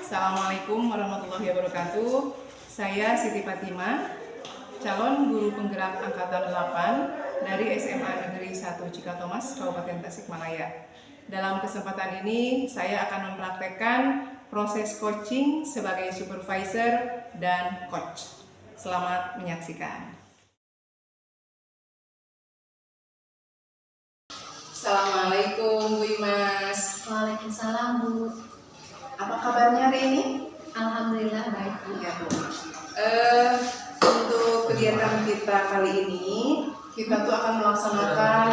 Assalamualaikum warahmatullahi wabarakatuh. Saya Siti Fatima, calon guru penggerak angkatan 8 dari SMA Negeri 1 Cikatomas, Kabupaten Tasikmalaya. Dalam kesempatan ini, saya akan mempraktekkan proses coaching sebagai supervisor dan coach. Selamat menyaksikan. Assalamualaikum Bu Imas. Waalaikumsalam Bu. Apa kabarnya hari ini? Alhamdulillah baik Bu. Ya Bu. Untuk kegiatan kita kali ini, kita tuh akan melaksanakan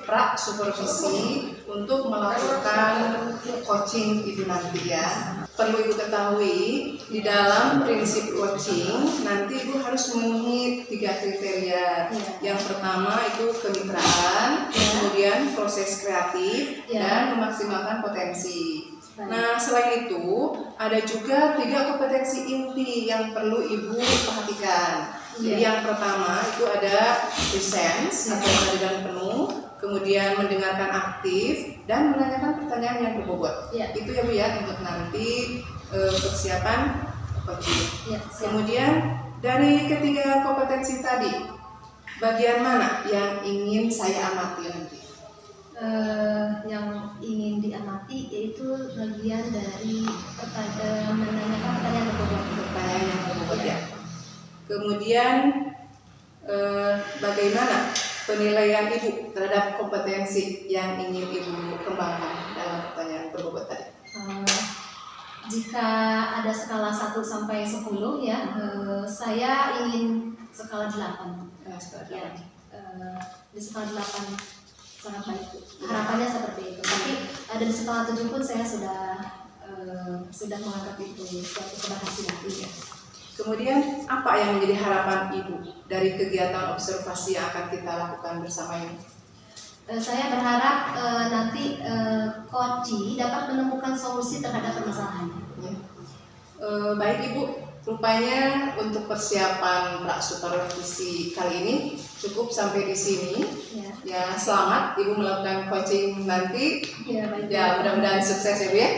pra supervisi untuk melakukan coaching itu nanti ya. Perlu Ibu ketahui, di dalam prinsip coaching nanti Ibu harus memenuhi 3 kriteria. Yang pertama itu kemitraan, kemudian proses kreatif, dan memaksimalkan potensi. Nah, selain itu, ada juga 3 kompetensi inti yang perlu Ibu perhatikan. Jadi yang pertama itu ada presence atau hadirkan penuh, kemudian mendengarkan aktif, dan menanyakan pertanyaan yang berbobot. Itu ya Bu ya, untuk nanti persiapan coaching. Kemudian dari ketiga kompetensi tadi, bagian mana yang ingin saya amati nanti? Yang ingin diamati yaitu bagian dari menanyakan pertanyaan yang berbobot. Ya. Kemudian bagaimana penilaian Ibu terhadap kompetensi yang ingin Ibu kembangkan dalam pertanyaan berbobot tadi? Jika ada skala 1 sampai 10 ya, saya ingin skala 8. Di skala 8 sangat baik Bu. Harapannya seperti itu. Tapi ada di skala 7 pun saya sudah menganggap itu suatu keberhasilan. Kemudian apa yang menjadi harapan Ibu dari kegiatan observasi yang akan kita lakukan bersama ini? Saya berharap nanti coach dapat menemukan solusi terhadap permasalahannya. Baik Ibu, rupanya untuk persiapan pra supervisi kali ini cukup sampai di sini. Ya, selamat Ibu melakukan coaching nanti. Baik. Ya, mudah-mudahan sukses ya Bu ya.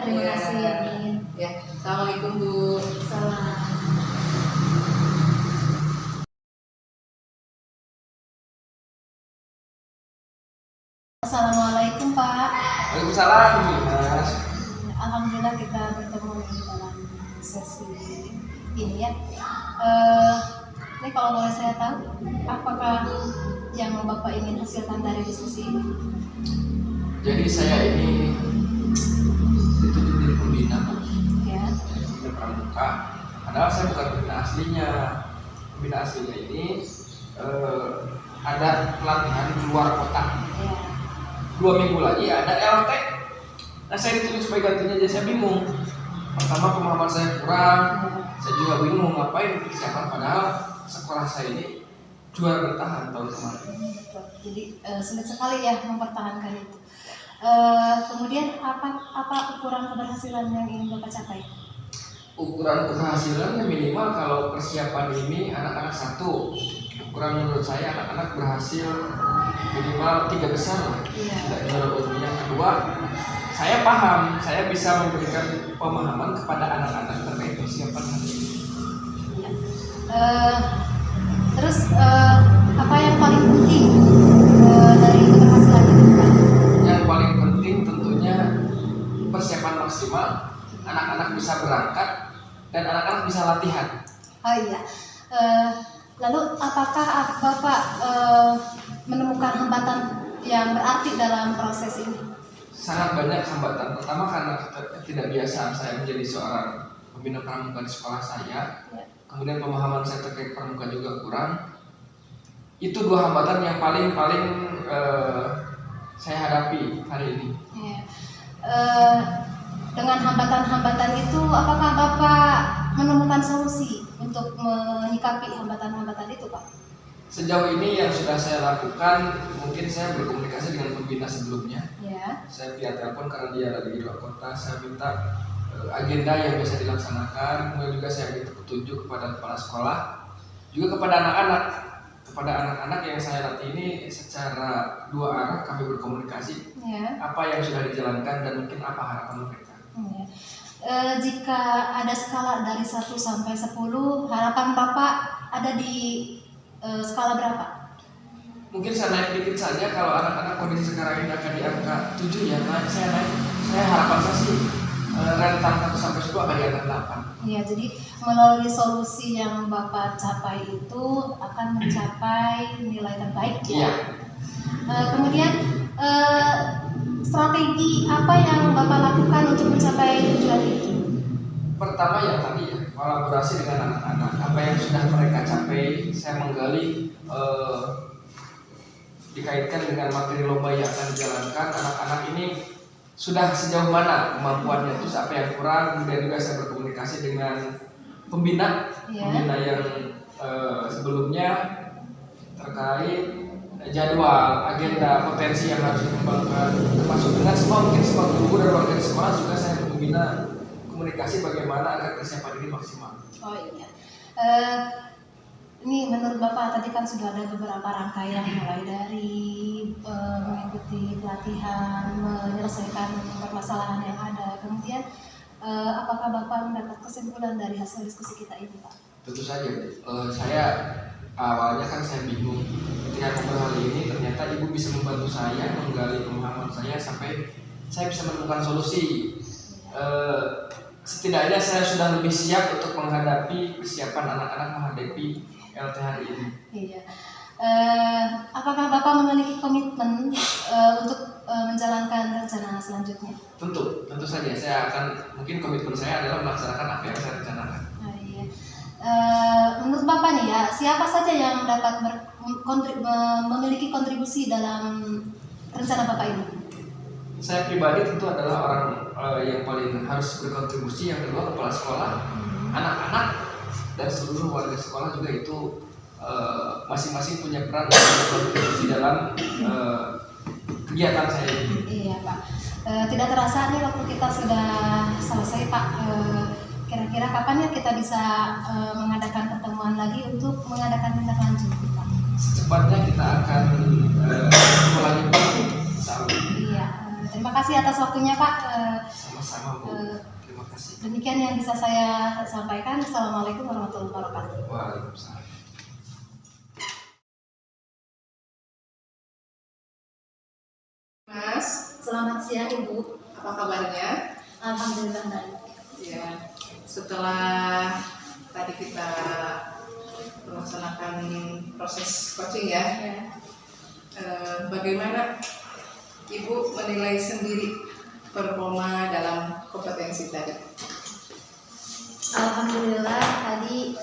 Terima kasih. Amin. Ya, Assalamualaikum Bu. Salam. Assalamualaikum Pak. Waalaikumsalam Mas. Alhamdulillah kita bertemu di dalam sesi ini ya. Ini kalau boleh saya tahu, apakah yang Bapak ingin hasilkan dari diskusi ini? Jadi saya ini ditunjuk jadi pembina, pembina pramuka. Padahal saya bukan pembina aslinya. Pembina aslinya ini ada pelatihan di luar kota. 2 minggu lagi ada LT. Nah, saya ditunjuk sebagai gantinya, jadi saya bingung. Pertama, pemahaman saya kurang. Saya juga bingung mau ngapain persiapan, padahal sekolah saya ini juara bertahan tahun kemarin. Jadi sulit sekali ya mempertahankan itu. Kemudian apa ukuran keberhasilan yang ingin Bapak capai? Ukuran keberhasilannya minimal kalau persiapan ini anak-anak 1. Ukuran menurut saya anak-anak berhasil minimal 3 besar lah. Tidak juara umum. Yang kedua, saya paham, saya bisa memberikan pemahaman kepada anak-anak terkait persiapan hari ini. Terus apa yang paling penting dari keberhasilan itu? Yang paling penting tentunya persiapan maksimal, anak-anak bisa berangkat dan anak-anak bisa latihan. Oh iya. Lalu apakah Bapak menemukan hambatan yang berarti dalam proses ini? Sangat banyak hambatan. Pertama karena ketidakbiasaan saya menjadi seorang pembina pramuka di sekolah saya. Kemudian pemahaman saya terkait pramuka juga kurang. Itu 2 hambatan yang paling saya hadapi hari ini. Dengan hambatan-hambatan itu, apakah Bapak menemukan solusi untuk menyikapi hambatan-hambatan itu, Pak? Sejauh ini yang sudah saya lakukan, mungkin saya berkomunikasi dengan pembina sebelumnya. Saya via telepon karena dia lagi di luar kota. Saya minta agenda yang bisa dilaksanakan, kemudian juga saya minta petunjuk kepada kepala sekolah, juga kepada anak-anak. Kepada anak-anak yang saya latih ini secara 2 arah kami berkomunikasi. Apa yang sudah dijalankan dan mungkin apa harapan mereka. jika ada skala dari 1 sampai 10, harapan Bapak ada di skala berapa? Mungkin saya naik dikit saja. Kalau anak-anak kondisi sekarang ini akan di angka 7 ya, saya harapan saya sih rentang 1 sampai 10 akan di angka 8. Iya, jadi melalui solusi yang Bapak capai itu akan mencapai nilai terbaik ya. Iya. Kemudian strategi apa yang Bapak lakukan untuk mencapai tujuan itu? Pertama ya tadi ya, kolaborasi dengan anak-anak. Apa yang sudah mereka capai, saya menggali dikaitkan dengan materi lomba yang akan dijalankan. Anak-anak ini sudah sejauh mana kemampuannya, terus apa yang kurang. Kemudian juga saya berkomunikasi dengan pembina yang sebelumnya terkait jadwal, agenda, potensi yang harus dikembangkan, termasuk dengan semua guru dan warga di sekolah. Juga saya membina komunikasi bagaimana agar kesiapan ini maksimal. Oh iya. Ini menurut Bapak tadi kan sudah ada beberapa rangkaian, mulai dari mengikuti pelatihan, menyelesaikan permasalahan yang ada. Kemudian apakah Bapak mendapat kesimpulan dari hasil diskusi kita ini, Pak? Tentu saja, saya awalnya kan saya bingung ketika ngobrol hal ini, ternyata Ibu bisa membantu saya menggali pemahaman saya sampai saya bisa menemukan solusi. Setidaknya saya sudah lebih siap untuk menghadapi kesiapan anak-anak menghadapi LT hari ini. Iya. Apakah Bapak memiliki komitmen untuk menjalankan rencana selanjutnya? Tentu saja saya akan, mungkin komitmen saya adalah melaksanakan apa yang saya rencanakan. Iya. Menurut Bapak nih ya, siapa saja yang dapat memiliki kontribusi dalam rencana Bapak ini? Saya pribadi tentu adalah orang yang paling harus berkontribusi. Yang kedua kepala sekolah, anak-anak dan seluruh warga sekolah juga itu masing-masing punya peran dan berkontribusi dalam kegiatan saya ini. Iya Pak. Tidak terasa nih waktu kita sudah selesai Pak. Kira-kira kapan ya kita bisa mengadakan pertemuan lagi untuk mengadakan tindak lanjut Pak? Secepatnya kita akan mulai Pak. Iya. Terima kasih atas waktunya Pak. Sama-sama Bu. Terima kasih. Demikian yang bisa saya sampaikan. Assalamualaikum warahmatullahi wabarakatuh. Waalaikumsalam. Mas, Selamat siang Ibu. apa kabarnya? Alhamdulillah baik. Ya, setelah tadi kita melaksanakan proses coaching ya, bagaimana Ibu menilai sendiri performa dalam kompetensi tadi? Alhamdulillah tadi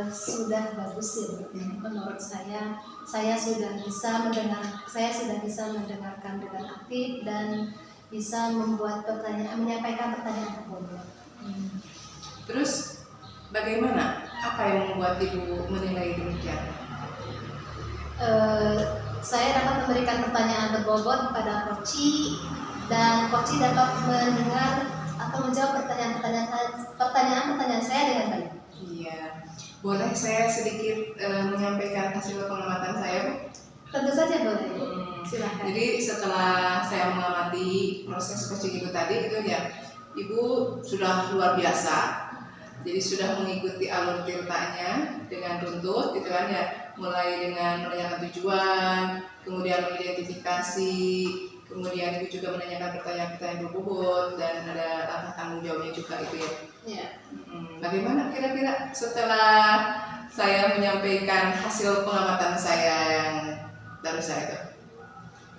sudah bagus ya menurut saya sudah bisa mendengarkan dengan aktif dan bisa menyampaikan pertanyaan tersebut. Terus bagaimana? Apa yang membuat Ibu menilai demikian? Saya dapat memberikan pertanyaan berbobot kepada Koci dan Koci dapat mendengar atau menjawab pertanyaan saya dengan baik. Iya, boleh saya sedikit menyampaikan hasil pengamatan saya, Bu? Tentu saja boleh. Silakan. Jadi setelah saya mengamati proses coaching Ibu tadi itu ya, Ibu sudah luar biasa. Jadi sudah mengikuti alur tirtanya dengan runtut, gitu kan ya, mulai dengan menanyakan tujuan, kemudian mengidentifikasi, kemudian Ibu juga menanyakan pertanyaan-pertanyaan berbobot dan ada langkah tanggung jawabnya juga itu ya. Ya. Bagaimana kira-kira setelah saya menyampaikan hasil pengamatan saya yang barusan itu?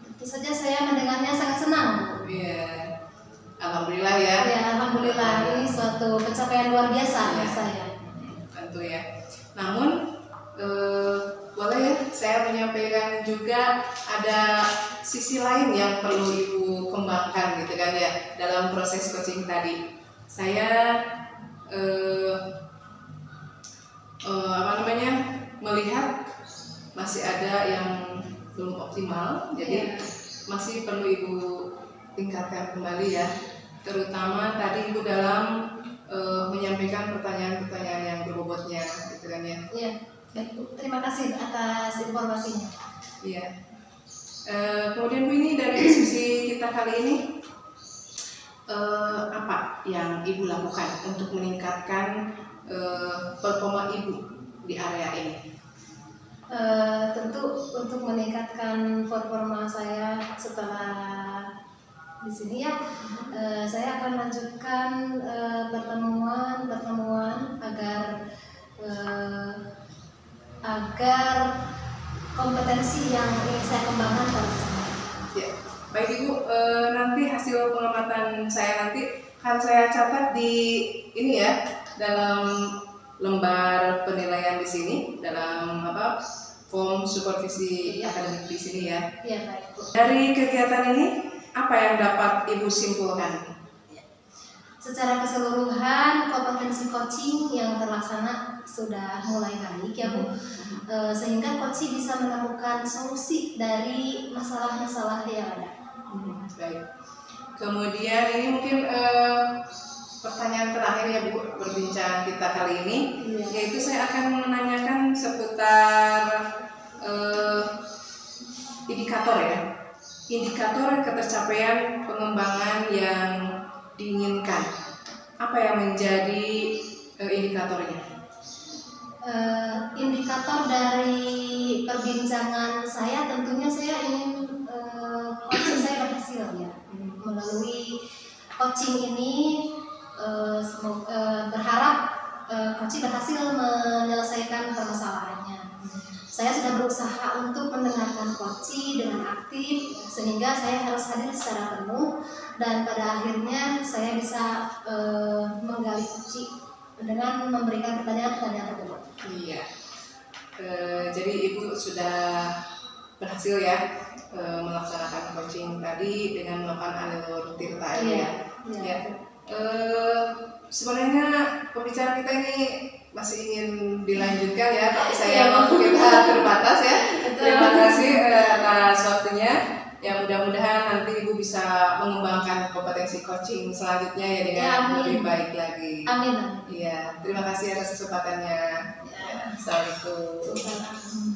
Tentu saja saya mendengarnya sangat senang. Iya. Alhamdulillah ya. Ya, alhamdulillah ini suatu pencapaian luar biasa ya saya. Tentu ya. Namun boleh ya saya menyampaikan juga ada sisi lain yang perlu Ibu kembangkan gitu kan ya dalam proses coaching tadi. Saya melihat masih ada yang belum optimal, jadi masih perlu Ibu tingkatkan kembali ya, terutama tadi Ibu dalam menyampaikan pertanyaan-pertanyaan yang berbobotnya gitu kan ya. Iya, baik Bu. Terima kasih atas informasinya. Iya. Kemudian Bu, ini dari diskusi kita kali ini apa yang Ibu lakukan untuk meningkatkan performa Ibu di area ini? Tentu untuk meningkatkan performa saya setelah di sini ya, saya akan lanjutkan pertemuan agar kompetensi yang ingin saya kembangkan terlaksana. Ya, baik Ibu, nanti hasil pengamatan saya nanti akan saya catat di ini ya, dalam lembar penilaian di sini, dalam form supervisi akademik di sini ya. Iya, baik Bu. Dari kegiatan ini apa yang dapat Ibu simpulkan? Secara keseluruhan kompetensi coaching yang terlaksana sudah mulai baik ya Bu, sehingga coaching bisa menemukan solusi dari masalah-masalah yang ada. Baik. Kemudian ini mungkin pertanyaan terakhir ya Bu, berbincang kita kali ini, yaitu saya akan menanyakan seputar indikator ya, indikator ketercapaian pengembangan yang diinginkan. Apa yang menjadi indikatornya? Indikator dari perbincangan saya tentunya saya ingin coaching saya berhasil ya. Melalui coaching ini berharap coaching berhasil menyelesaikan permasalahannya. Saya sudah berusaha untuk mendengarkan coaching dengan aktif sehingga saya harus hadir secara penuh, dan pada akhirnya saya bisa menggali coaching dengan memberikan pertanyaan-pertanyaan tersebut. Iya. Jadi Ibu sudah berhasil ya melaksanakan coaching tadi dengan melakukan alur tirta ya. Ya. Sebenarnya pembicaraan kita ini masih ingin dilanjutkan ya, tapi waktu kita terbatas ya. Terima kasih atas waktunya. Ya, mudah-mudahan nanti Ibu bisa mengembangkan kompetensi coaching selanjutnya ya dengan lebih baik lagi. Amin. Iya, terima kasih atas kesempatannya. Ya, Assalamualaikum.